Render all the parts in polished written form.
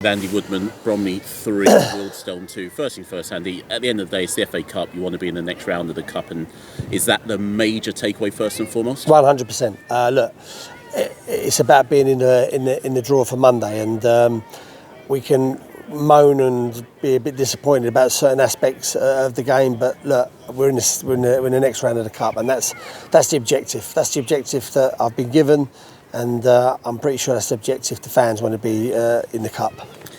Andy Woodman, Bromley 3, Wealdstone 2. First thing first, Andy, at the end of the day, it's the FA Cup. You want to be in the next round of the Cup, and is that the major takeaway first and foremost? 100%. Look, it's about being in the draw for Monday, and we can moan and be a bit disappointed about certain aspects of the game, but look, we're in the next round of the Cup, and that's the objective. That's the objective that I've been given. And I'm pretty sure that's the objective the fans want to be in the Cup.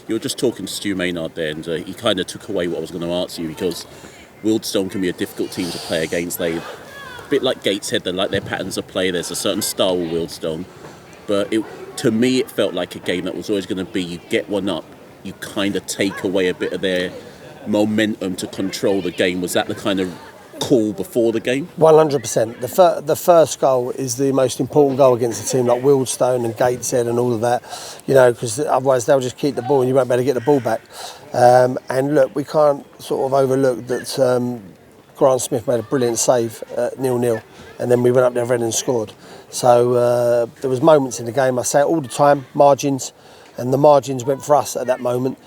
You were just talking to Stu Maynard there, and he kind of took away what I was going to ask you, because Wealdstone can be a difficult team to play against. They, a bit like Gateshead, they like their patterns of play. There's a certain style with Wealdstone. But to me, it felt like a game that was always going to be, you get one up, you kind of take away a bit of their momentum to control the game. Was that the kind of call before the game? 100%. The first goal is the most important goal against a team like Wealdstone and Gateshead and all of that, because otherwise they'll just keep the ball and you won't be able to get the ball back. And look, we can't sort of overlook that Grant Smith made a brilliant save at 0-0, and then we went up the other end and scored. So there was moments in the game, I say it all the time, margins, and the margins went for us at that moment.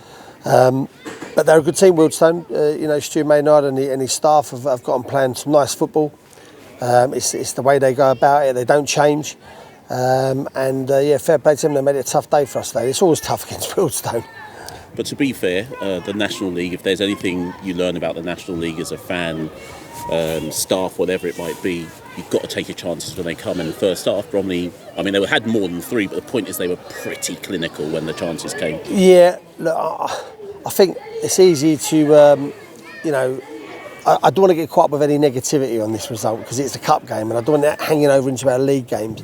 But they're a good team, Wealdstone. Stu Maynard and his staff have got on playing some nice football. It's the way they go about it. They don't change. Fair play to them. They made it a tough day for us today. It's always tough against Wealdstone. But to be fair, the National League, if there's anything you learn about the National League as a fan, staff, whatever it might be, you've got to take your chances when they come. In the first half, Bromley, they had more than three, but the point is they were pretty clinical when the chances came. Yeah, look, I think it's easy to, I don't want to get caught up with any negativity on this result because it's a cup game, and I don't want that hanging over into our league games.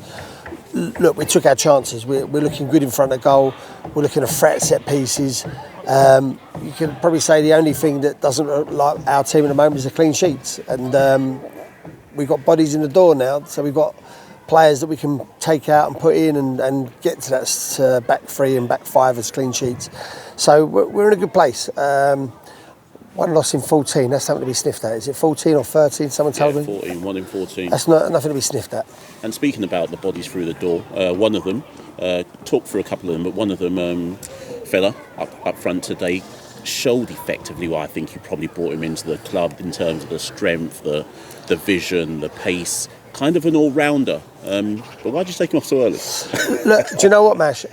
Look, we took our chances. We're looking good in front of goal. We're looking to threat set pieces. You can probably say the only thing that doesn't look like our team at the moment is the clean sheets, and we've got bodies in the door now, so we've got players that we can take out and put in and get to that back three and back five as clean sheets. So we're in a good place. One loss in 14, that's something to be sniffed at. Is it 14 or 13? Someone told me? 14, 1 in 14. That's nothing to be sniffed at. And speaking about the bodies through the door, one of them, talked for a couple of them, but one of them, fella up front today, showed effectively why I think you probably brought him into the club in terms of the strength, the vision, the pace, kind of an all-rounder. But why'd you take him off so early? Look, do you know what, Mash?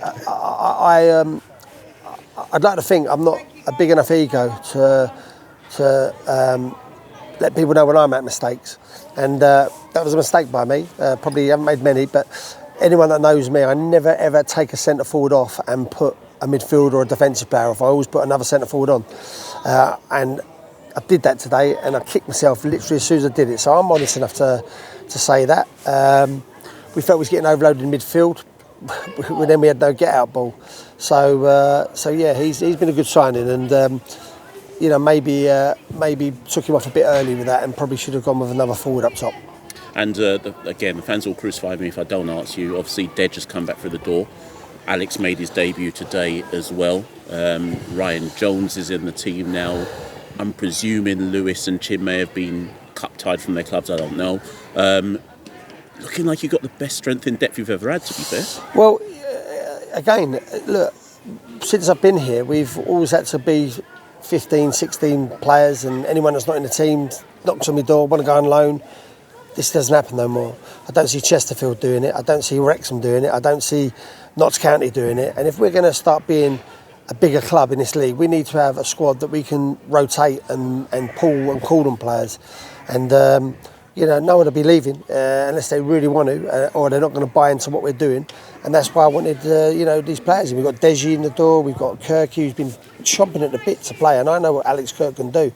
I'd like to think I'm not a big enough ego to let people know when I make mistakes. And that was a mistake by me. Probably haven't made many, but anyone that knows me, I never ever take a centre forward off and put a midfielder or a defensive player off. I always put another centre forward on. And I did that today, and I kicked myself literally as soon as I did it. So I'm honest enough to say that. We felt we was getting overloaded in midfield. Then we had no get-out ball. So he's been a good signing, and maybe took him off a bit early with that, and probably should have gone with another forward up top. And again, the fans will crucify me if I don't ask you. Obviously, Dedge has come back through the door. Alex made his debut today as well. Ryan Jones is in the team now. I'm presuming Lewis and Chin may have been cup-tied from their clubs, I don't know. Looking like you've got the best strength in depth you've ever had, to be fair. Well, again, look, since I've been here, we've always had to be 15, 16 players, and anyone that's not in the team knocks on my door, want to go on loan. This doesn't happen no more. I don't see Chesterfield doing it. I don't see Wrexham doing it. I don't see Notts County doing it. And if we're going to start being a bigger club in this league, we need to have a squad that we can rotate and pull and call on players. And, no one will be leaving unless they really want to, or they're not going to buy into what we're doing. And that's why I wanted, these players. We've got Deji in the door. We've got Kirky, who's been chomping at the bit to play. And I know what Alex Kirk can do.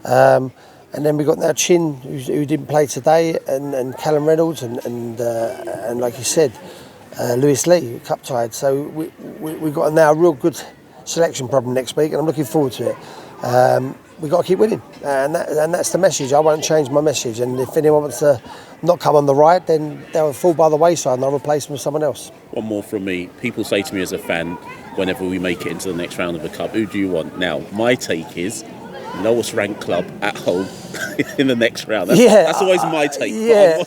And then we've got now Chin, who didn't play today, and Callum Reynolds, and like you said, Lewis Lee, cup-tied. So we've got now a real good selection problem next week, and I'm looking forward to it. We've got to keep winning, and that's the message. I won't change my message, and if anyone wants to not come on the ride, then they'll fall by the wayside and I'll replace them with someone else. One more from me. People say to me as a fan, whenever we make it into the next round of the Cup, who do you want? Now, my take is lowest ranked club at home in the next round. That's always my take. Yeah.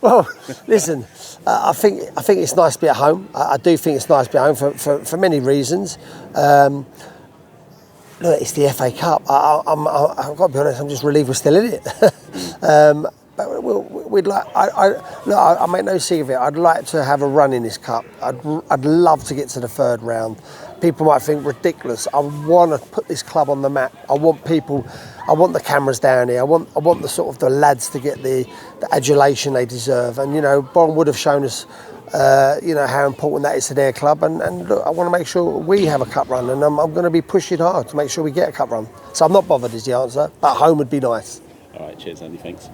Well, listen, I think it's nice to be at home. I do think it's nice to be at home for many reasons. Look, it's the FA Cup. I've got to be honest. I'm just relieved we're still in it. But we'd like. I make no secret of it. I'd like to have a run in this cup. I'd love to get to the third round. People might think ridiculous. I want to put this club on the map. I want the cameras down here. I want the sort of the lads to get the adulation they deserve. And Bron would have shown us, how important that is to their club. And look, I want to make sure we have a cup run. And I'm going to be pushing hard to make sure we get a cup run. So I'm not bothered is the answer. But home would be nice. All right, cheers, Andy. Thanks.